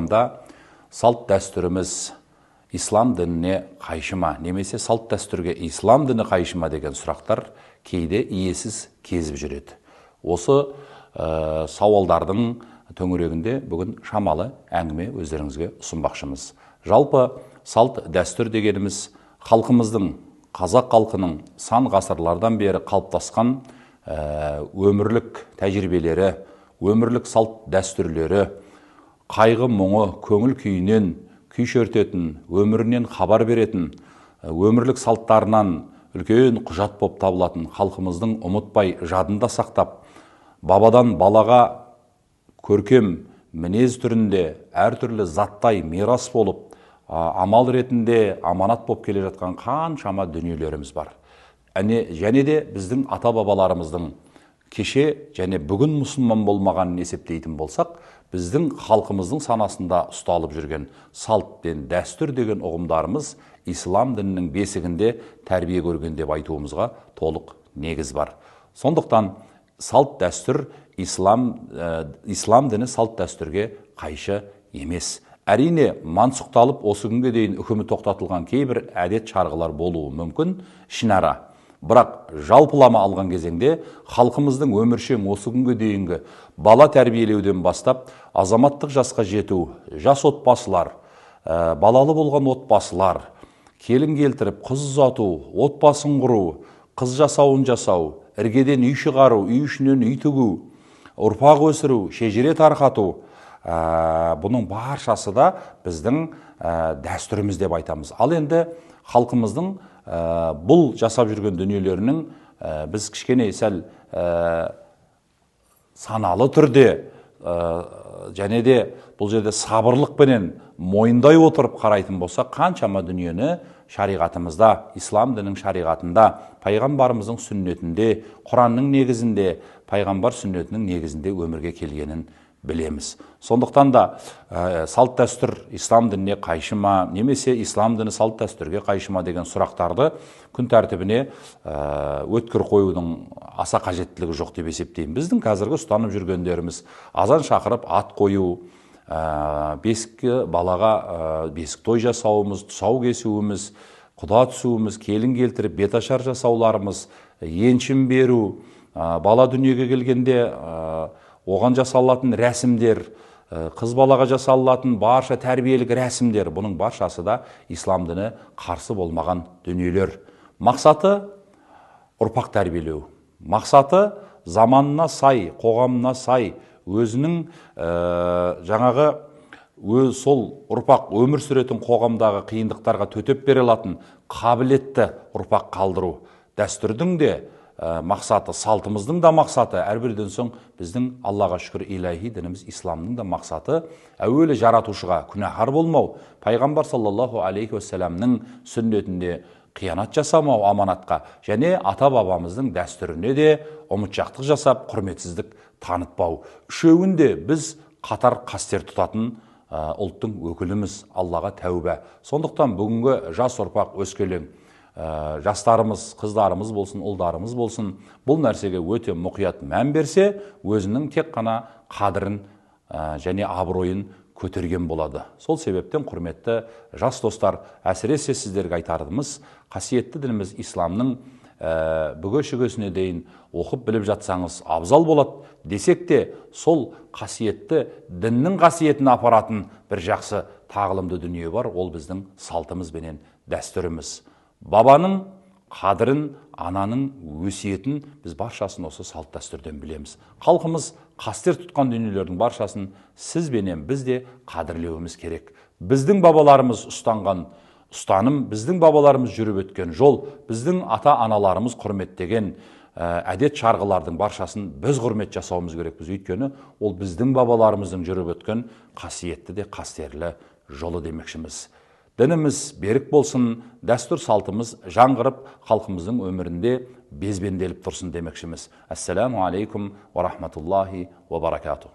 қоғамда салт дәстүріміз ислам дініне қайшы ма, немесе салт дәстүрге ислам діні қайшы ма деген сұрақтар кейде иесіз кезіп жүреді. Осы сауалдардың төңірегінде бүгін шамалы әңгіме өздеріңізге ұсынбақшымыз. Жалпы салт дәстүр дегеніміз халқымыздың, қазақ халқының сан ғасырлардан бері қалыптасқан өмірлік тәжірибелері, өмірлік салт дәстүрлері, қайғы мұңы, көңіл күйінен күй шертетін, өмірінен хабар беретін, өмірлік салттарынан үлкен құжат болып табылатын халқымыздың ұмытпай жадында сақтап, бабадан балаға көркем мінез түрінде әртүрлі заттай мирас болып, амал ретінде аманат болып келе жатқан қаншама дүниелеріміз бар. Және де біздің ата-бабаларымыздың кеше және бүгін мұсылман болмағанын есептейтін болсақ, біздің халқымыздың санасында ұсталып жүрген салт пен дәстүр деген ұғымдарымыз ислам дінінің бесігінде тәрбие көрген деп айтуымызға толық негіз бар. Сондықтан салт дәстүр ислам діні салт дәстүрге қайшы емес. Әрине, мансұқталып осы күнге дейін үкімі тоқтатылған кейбір әдет шарғылар болуы мүмкін, ішінара. Бірақ жалпылама алған кезеңде халқымыздың өміршең осы күнге дейінгі бала тәрбиелеуден бастап азаматтық жасқа жету, жас отбасылар, балалы болған отбасылар, келін келтіріп, қыз ұзату, отбасын құру, қыз жасауын жасау, іргеден үй шығару, үй ішінен үй тігу, ұрпақ өсіру, шежіре тарқату, бұның баршасы да біздің дәстүріміз деп айтамыз. Ал енді халқымыздың бұл жасап жүрген дүниелерінің біз кішкене сәл саналы түрде және де бұл жерде сабырлықпенен мойындай отырып қарайтын болса, қаншама дүниені шариғатымызда, ислам дінің шариғатында, пайғамбарымыздың сүннетінде, Құранның негізінде, пайғамбар сүннетінің негізінде өмірге келгенін білеміз. Сондықтан да салт дәстүр ислам дініне қайшы ма, немесе ислам діні салт дәстүрге қайшы ма деген сұрақтарды күн тәртібіне өткір қоюдың аса қажеттілігі жоқ деп есептеймін. Біздің қазіргі ұстанып жүргендеріміз азан шақырып ат қою, бесікке балаға бесік той жасауымыз, тұсау кесуіміз, құда түсуіміз, келін келтіріп беташар жасауларымыз, еншім беру, бала дүниеге келгенде оған жасалатын рәсімдер, қыз балаға жасалатын барша тәрбиелік рәсімдер, бұның баршасы да ислам діні қарсы болмаған дүниелер. Мақсаты ұрпақ тәрбиелеу. Мақсаты заманына сай, қоғамына сай, өзінің жаңағы сол ұрпақ өмір сүретін қоғамдағы қиындықтарға төтеп бере алатын қабілетті ұрпақ қалдыру. Дәстүрдің де мақсаты, салтымыздың да мақсаты, әрбірден соң біздің Аллаға шүкір иләһи дініміз исламның да мақсаты әуелі жаратушыға күнәһар болмау, пайғамбар саллаллаху алейхи уассаламның сүннетінде қиянат жасамау аманатқа, және ата-бабамыздың дәстүріне де ұмытшақтық жасап, құрметсіздік танытпау. Үшеуінде біз қатар қастер тұтатын ұлттың өкіліміз, Аллаға тәубә. Сондықтан бүгінгі жас ұрпақ өскелең жастарымыз, қыздарымыз болсын, ұлдарымыз болсын, бұл нәрсеге өте мұқият мән берсе, өзінің тек қана қадірін және абыройын көтерген болады. Сол себептен құрметті жас достар, әсіресе сіздерге айтарымыз, қасиетті дініміз исламның бүге-шүгесіне дейін оқып біліп жатсаңыз абзал болады десек те, сол қасиетті діннің қасиетін апаратын бір жақсы тағылымды дүние бар, ол біздің салтымыз бенен дәстүріміз. Бабаның қадірін, ананың өсиетін біз баршасын осы салт дәстүрден білеміз. Халқымыз қастер тұтқан дүниелердің баршасын сіз бенен біз де қадірлеуіміз керек. Біздің бабаларымыз ұстанған ұстаным, біздің бабаларымыз жүріп өткен жол, біздің ата-аналарымыз құрметтеген әдет шарғылардың баршасын біз құрмет жасауымыз керекпіз. Өйткені ол біздің бабаларымыздың жүріп өткен қасиетті де қастерлі жолы демекшіміз. Дініміз берік болсын, дәстүр салтымыз жаңғырып, халқымыздың өмірінде безбенделіп тұрсын демекшіміз. Ассаламу алейкум ва рахматуллахи ва баракатух.